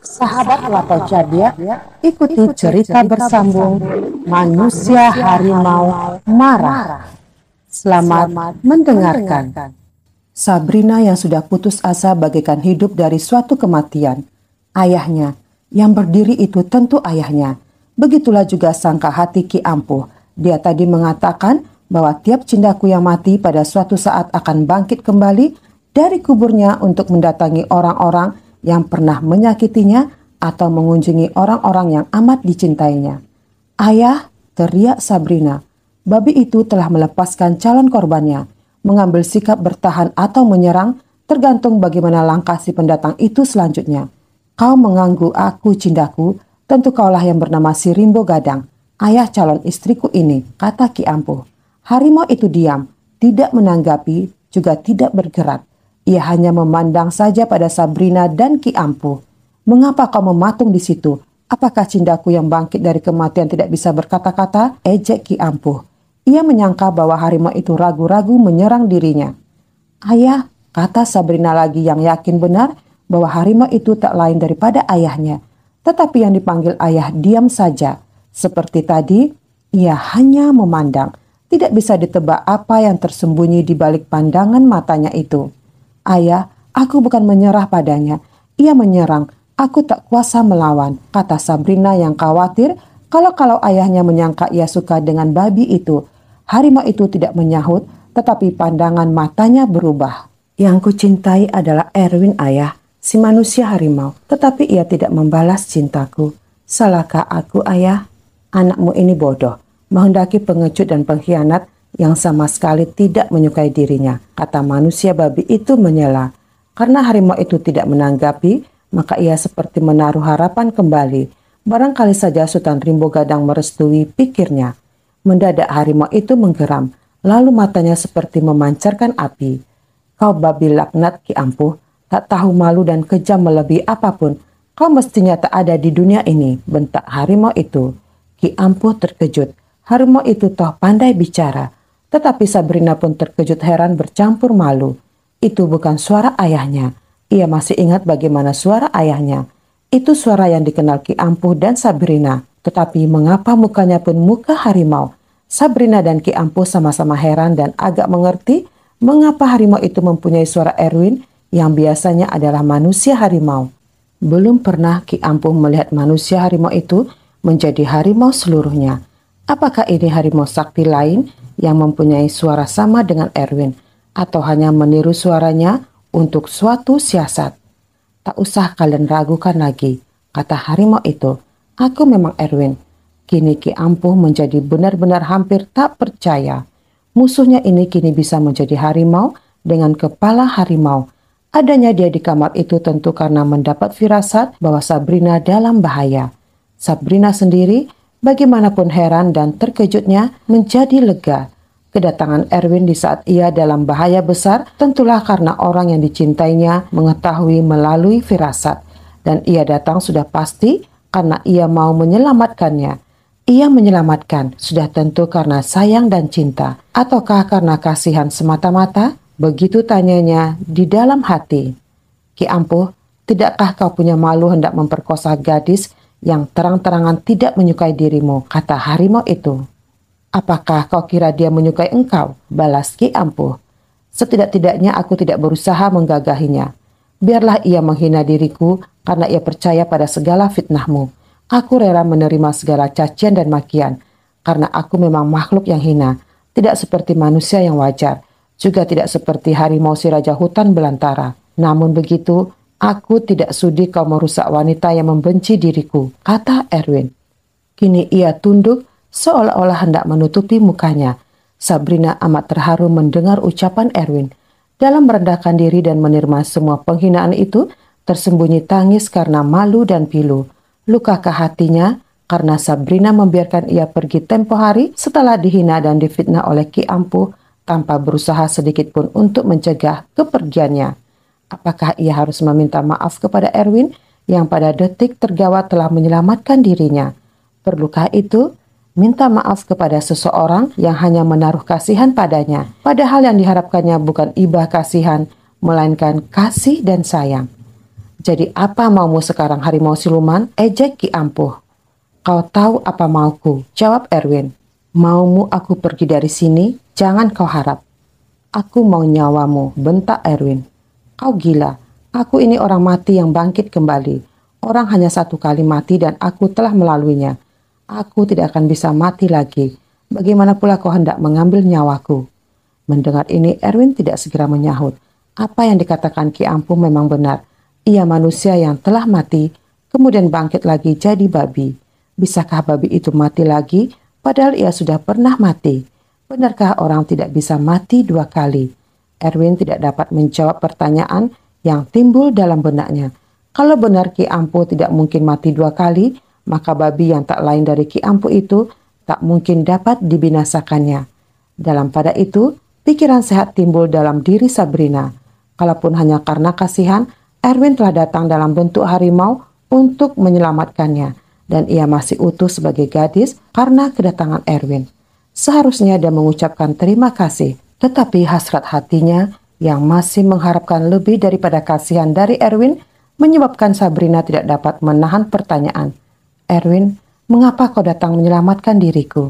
Sahabat Lato Jadia, ikuti cerita bersambung Manusia Harimau Marah. Selamat mendengarkan. Sabrina yang sudah putus asa bagaikan hidup dari suatu kematian. Ayahnya, yang berdiri itu tentu ayahnya. Begitulah juga sangka hati Ki Ampuh. Dia tadi mengatakan bahwa tiap cindaku yang mati pada suatu saat akan bangkit kembali dari kuburnya untuk mendatangi orang-orang yang pernah menyakitinya atau mengunjungi orang-orang yang amat dicintainya. Ayah, teriak Sabrina, babi itu telah melepaskan calon korbannya. Mengambil sikap bertahan atau menyerang tergantung bagaimana langkah si pendatang itu selanjutnya. Kau mengganggu aku, cindaku, tentu kaulah yang bernama si Rimbo Gadang, ayah calon istriku ini, kata Ki Ampuh. Harimau itu diam, tidak menanggapi, juga tidak bergerak. Ia hanya memandang saja pada Sabrina dan Ki Ampuh. Mengapa kau mematung di situ? Apakah cindaku yang bangkit dari kematian tidak bisa berkata-kata? Ejek Ki Ampuh. Ia menyangka bahwa harimau itu ragu-ragu menyerang dirinya. Ayah, kata Sabrina lagi yang yakin benar bahwa harimau itu tak lain daripada ayahnya. Tetapi yang dipanggil ayah diam saja. Seperti tadi, ia hanya memandang. Tidak bisa ditebak apa yang tersembunyi di balik pandangan matanya itu. Ayah, aku bukan menyerah padanya. Ia menyerang. Aku tak kuasa melawan, kata Sabrina yang khawatir kalau ayahnya menyangka ia suka dengan babi itu. Harimau itu tidak menyahut, tetapi pandangan matanya berubah. Yang kucintai adalah Erwin, ayah, si manusia harimau. Tetapi ia tidak membalas cintaku. Salahkah aku, ayah? Anakmu ini bodoh, menghendaki pengecut dan pengkhianat yang sama sekali tidak menyukai dirinya, kata manusia babi itu menyela. Karena harimau itu tidak menanggapi, maka ia seperti menaruh harapan kembali. Barangkali saja Sultan Rimbo Gadang merestui pikirnya. Mendadak harimau itu menggeram, lalu matanya seperti memancarkan api. Kau babi laknat, Ki Ampuh, tak tahu malu dan kejam melebihi apapun. Kau mestinya tak ada di dunia ini, bentak harimau itu. Ki Ampuh terkejut. Harimau itu toh pandai bicara. Tetapi Sabrina pun terkejut heran bercampur malu. Itu bukan suara ayahnya. Ia masih ingat bagaimana suara ayahnya. Itu suara yang dikenal Ki Ampuh dan Sabrina. Tetapi mengapa mukanya pun muka harimau? Sabrina dan Ki Ampuh sama-sama heran dan agak mengerti mengapa harimau itu mempunyai suara Erwin yang biasanya adalah manusia harimau. Belum pernah Ki Ampuh melihat manusia harimau itu menjadi harimau seluruhnya. Apakah ini harimau sakti lain yang mempunyai suara sama dengan Erwin, atau hanya meniru suaranya untuk suatu siasat? Tak usah kalian ragukan lagi, kata harimau itu. Aku memang Erwin. Kini Ki Ampuh menjadi benar-benar hampir tak percaya. Musuhnya ini kini bisa menjadi harimau dengan kepala harimau. Adanya dia di kamar itu tentu karena mendapat firasat bahwa Sabrina dalam bahaya. Sabrina sendiri bagaimanapun heran dan terkejutnya menjadi lega. Kedatangan Erwin di saat ia dalam bahaya besar tentulah karena orang yang dicintainya mengetahui melalui firasat. Dan ia datang sudah pasti karena ia mau menyelamatkannya. Ia menyelamatkan sudah tentu karena sayang dan cinta. Ataukah karena kasihan semata-mata? Begitu tanyanya di dalam hati. Ki Ampuh, tidakkah kau punya malu hendak memperkosa gadis yang terang-terangan tidak menyukai dirimu, kata harimau itu. Apakah kau kira dia menyukai engkau? Balas Ki Ampuh. Setidak-tidaknya aku tidak berusaha menggagahinya. Biarlah ia menghina diriku karena ia percaya pada segala fitnahmu. Aku rela menerima segala cacian dan makian karena aku memang makhluk yang hina, tidak seperti manusia yang wajar, juga tidak seperti harimau si raja hutan belantara. Namun begitu, aku tidak sudi kau merusak wanita yang membenci diriku, kata Erwin. Kini ia tunduk seolah-olah hendak menutupi mukanya. Sabrina amat terharu mendengar ucapan Erwin. Dalam merendahkan diri dan menerima semua penghinaan itu, tersembunyi tangis karena malu dan pilu. Lukakah hatinya karena Sabrina membiarkan ia pergi tempo hari setelah dihina dan difitnah oleh Ki Ampuh tanpa berusaha sedikit pun untuk mencegah kepergiannya. Apakah ia harus meminta maaf kepada Erwin yang pada detik tergawat telah menyelamatkan dirinya? Perlukah itu? Minta maaf kepada seseorang yang hanya menaruh kasihan padanya, padahal yang diharapkannya bukan ibah kasihan, melainkan kasih dan sayang. Jadi apa maumu sekarang harimau siluman? Ejek Ki Ampuh. Kau tahu apa mauku? Jawab Erwin. Maumu aku pergi dari sini? Jangan kau harap. Aku mau nyawamu, bentak Erwin. Kau gila, aku ini orang mati yang bangkit kembali. Orang hanya satu kali mati dan aku telah melaluinya. Aku tidak akan bisa mati lagi. Bagaimana pula kau hendak mengambil nyawaku? Mendengar ini, Erwin tidak segera menyahut. Apa yang dikatakan Ki Ampuh memang benar. Ia manusia yang telah mati, kemudian bangkit lagi jadi babi. Bisakah babi itu mati lagi, padahal ia sudah pernah mati? Benarkah orang tidak bisa mati dua kali? Erwin tidak dapat menjawab pertanyaan yang timbul dalam benaknya. Kalau benar Ki Ampuh tidak mungkin mati dua kali, maka babi yang tak lain dari Ki Ampuh itu tak mungkin dapat dibinasakannya. Dalam pada itu, pikiran sehat timbul dalam diri Sabrina. Kalaupun hanya karena kasihan, Erwin telah datang dalam bentuk harimau untuk menyelamatkannya. Dan ia masih utuh sebagai gadis karena kedatangan Erwin. Seharusnya dia mengucapkan terima kasih, tetapi hasrat hatinya yang masih mengharapkan lebih daripada kasihan dari Erwin menyebabkan Sabrina tidak dapat menahan pertanyaan. Erwin, mengapa kau datang menyelamatkan diriku?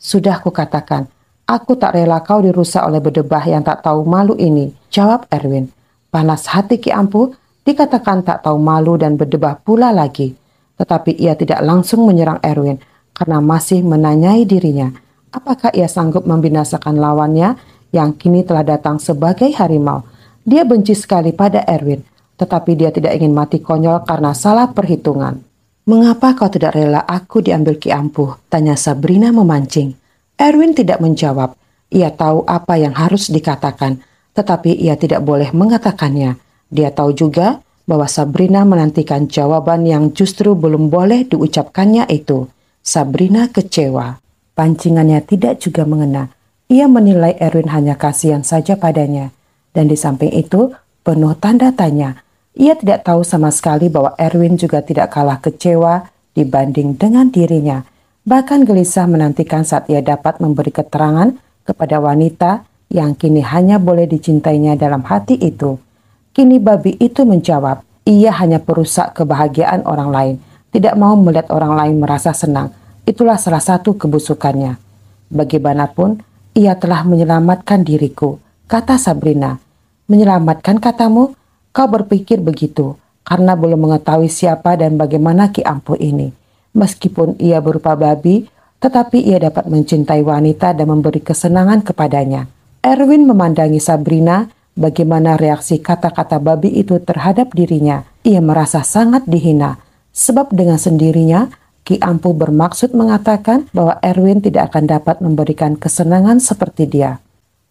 Sudah kukatakan, aku tak rela kau dirusak oleh berdebah yang tak tahu malu ini, jawab Erwin. Panas hati Ki Ampuh, dikatakan tak tahu malu dan berdebah pula lagi. Tetapi ia tidak langsung menyerang Erwin karena masih menanyai dirinya apakah ia sanggup membinasakan lawannya yang kini telah datang sebagai harimau. Dia benci sekali pada Erwin, tetapi dia tidak ingin mati konyol karena salah perhitungan. Mengapa kau tidak rela aku diambil Ki Ampuh? Tanya Sabrina memancing. Erwin tidak menjawab. Ia tahu apa yang harus dikatakan, tetapi ia tidak boleh mengatakannya. Dia tahu juga bahwa Sabrina menantikan jawaban yang justru belum boleh diucapkannya itu. Sabrina kecewa. Pancingannya tidak juga mengena. Ia menilai Erwin hanya kasihan saja padanya. Dan di samping itu, penuh tanda tanya. Ia tidak tahu sama sekali bahwa Erwin juga tidak kalah kecewa dibanding dengan dirinya. Bahkan gelisah menantikan saat ia dapat memberi keterangan kepada wanita yang kini hanya boleh dicintainya dalam hati itu. Kini babi itu menjawab, ia hanya perusak kebahagiaan orang lain, tidak mau melihat orang lain merasa senang. Itulah salah satu kebusukannya. Bagaimanapun, ia telah menyelamatkan diriku, kata Sabrina. Menyelamatkan katamu? Kau berpikir begitu, karena belum mengetahui siapa dan bagaimana Ki Ampuh ini. Meskipun ia berupa babi, tetapi ia dapat mencintai wanita dan memberi kesenangan kepadanya. Erwin memandangi Sabrina. Bagaimana reaksi kata-kata babi itu terhadap dirinya. Ia merasa sangat dihina, sebab dengan sendirinya Ki Ampuh bermaksud mengatakan bahwa Erwin tidak akan dapat memberikan kesenangan seperti dia.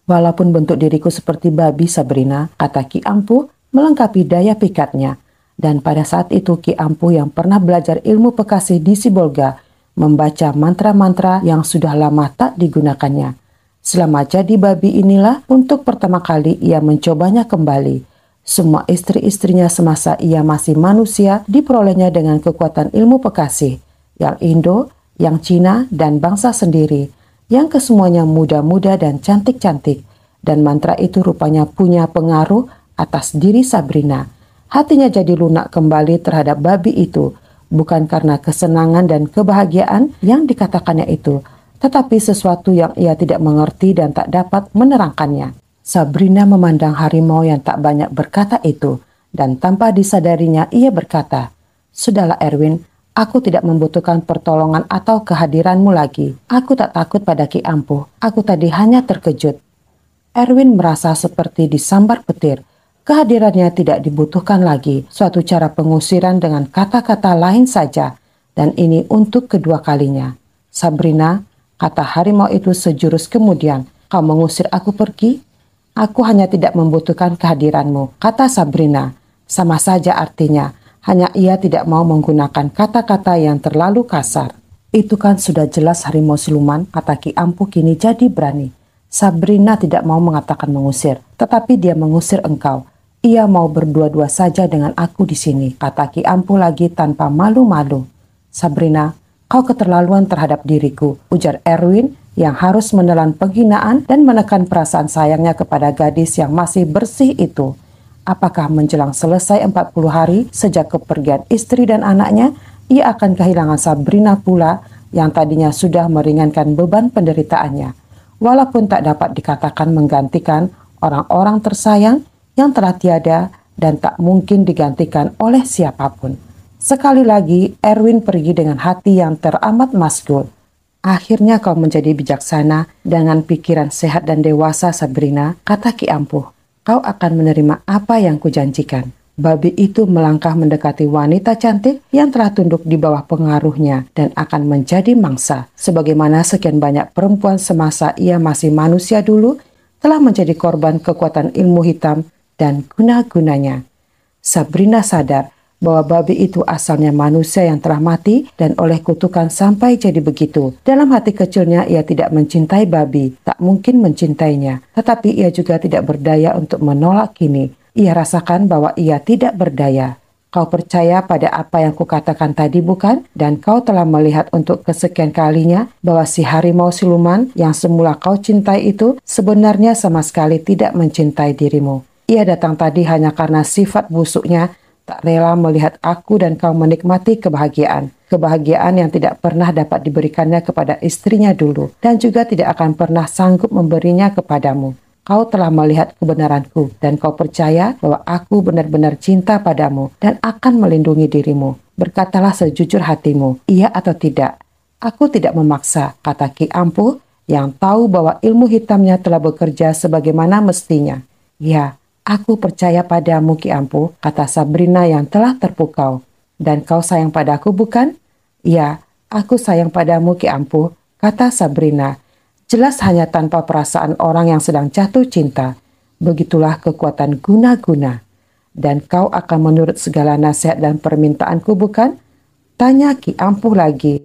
Walaupun bentuk diriku seperti babi Sabrina, kata Ki Ampuh melengkapi daya pikatnya. Dan pada saat itu Ki Ampuh yang pernah belajar ilmu Pekasi di Sibolga membaca mantra-mantra yang sudah lama tak digunakannya. Selama jadi babi inilah untuk pertama kali ia mencobanya kembali. Semua istri-istrinya semasa ia masih manusia diperolehnya dengan kekuatan ilmu Pekasi. Yang Indo, yang Cina, dan bangsa sendiri. Yang kesemuanya muda-muda dan cantik-cantik. Dan mantra itu rupanya punya pengaruh atas diri Sabrina. Hatinya jadi lunak kembali terhadap babi itu. Bukan karena kesenangan dan kebahagiaan yang dikatakannya itu, tetapi sesuatu yang ia tidak mengerti dan tak dapat menerangkannya. Sabrina memandang harimau yang tak banyak berkata itu, dan tanpa disadarinya ia berkata, "Sudahlah Erwin, aku tidak membutuhkan pertolongan atau kehadiranmu lagi. Aku tak takut pada Ki Ampuh, aku tadi hanya terkejut." Erwin merasa seperti disambar petir. Kehadirannya tidak dibutuhkan lagi, suatu cara pengusiran dengan kata-kata lain saja, dan ini untuk kedua kalinya. "Sabrina," kata harimau itu sejurus kemudian, "kau mengusir aku pergi?" "Aku hanya tidak membutuhkan kehadiranmu," kata Sabrina. Sama saja artinya, hanya ia tidak mau menggunakan kata-kata yang terlalu kasar. "Itu kan sudah jelas harimau siluman," kata Ki Ampuh kini jadi berani. "Sabrina tidak mau mengatakan mengusir, tetapi dia mengusir engkau. Ia mau berdua-dua saja dengan aku di sini," kata Ki Ampuh lagi tanpa malu-malu. "Sabrina, kau keterlaluan terhadap diriku," ujar Erwin yang harus menelan penghinaan dan menekan perasaan sayangnya kepada gadis yang masih bersih itu. Apakah menjelang selesai 40 hari sejak kepergian istri dan anaknya, ia akan kehilangan Sabrina pula yang tadinya sudah meringankan beban penderitaannya, walaupun tak dapat dikatakan menggantikan orang-orang tersayang yang telah tiada dan tak mungkin digantikan oleh siapapun. Sekali lagi, Erwin pergi dengan hati yang teramat masgul. Akhirnya kau menjadi bijaksana dengan pikiran sehat dan dewasa, Sabrina, kata Ki Ampuh. Kau akan menerima apa yang kujanjikan. Babi itu melangkah mendekati wanita cantik yang telah tunduk di bawah pengaruhnya dan akan menjadi mangsa. Sebagaimana sekian banyak perempuan semasa ia masih manusia dulu, telah menjadi korban kekuatan ilmu hitam dan guna-gunanya. Sabrina sadar bahwa babi itu asalnya manusia yang telah mati dan oleh kutukan sampai jadi begitu. Dalam hati kecilnya ia tidak mencintai babi, tak mungkin mencintainya. Tetapi ia juga tidak berdaya untuk menolak kini. Ia rasakan bahwa ia tidak berdaya. Kau percaya pada apa yang kukatakan tadi bukan? Dan kau telah melihat untuk kesekian kalinya bahwa si harimau siluman yang semula kau cintai itu sebenarnya sama sekali tidak mencintai dirimu. Ia datang tadi hanya karena sifat busuknya, tak rela melihat aku dan kau menikmati kebahagiaan. Kebahagiaan yang tidak pernah dapat diberikannya kepada istrinya dulu dan juga tidak akan pernah sanggup memberinya kepadamu. Kau telah melihat kebenaranku dan kau percaya bahwa aku benar-benar cinta padamu dan akan melindungi dirimu. Berkatalah sejujur hatimu, iya atau tidak. Aku tidak memaksa, kata Ki Ampuh yang tahu bahwa ilmu hitamnya telah bekerja sebagaimana mestinya. Ya, aku percaya padamu Ki Ampuh, kata Sabrina yang telah terpukau. Dan kau sayang padaku bukan? Ya, aku sayang padamu Ki Ampuh, kata Sabrina. Jelas hanya tanpa perasaan orang yang sedang jatuh cinta. Begitulah kekuatan guna-guna. Dan kau akan menurut segala nasihat dan permintaanku bukan? Tanya Ki Ampuh lagi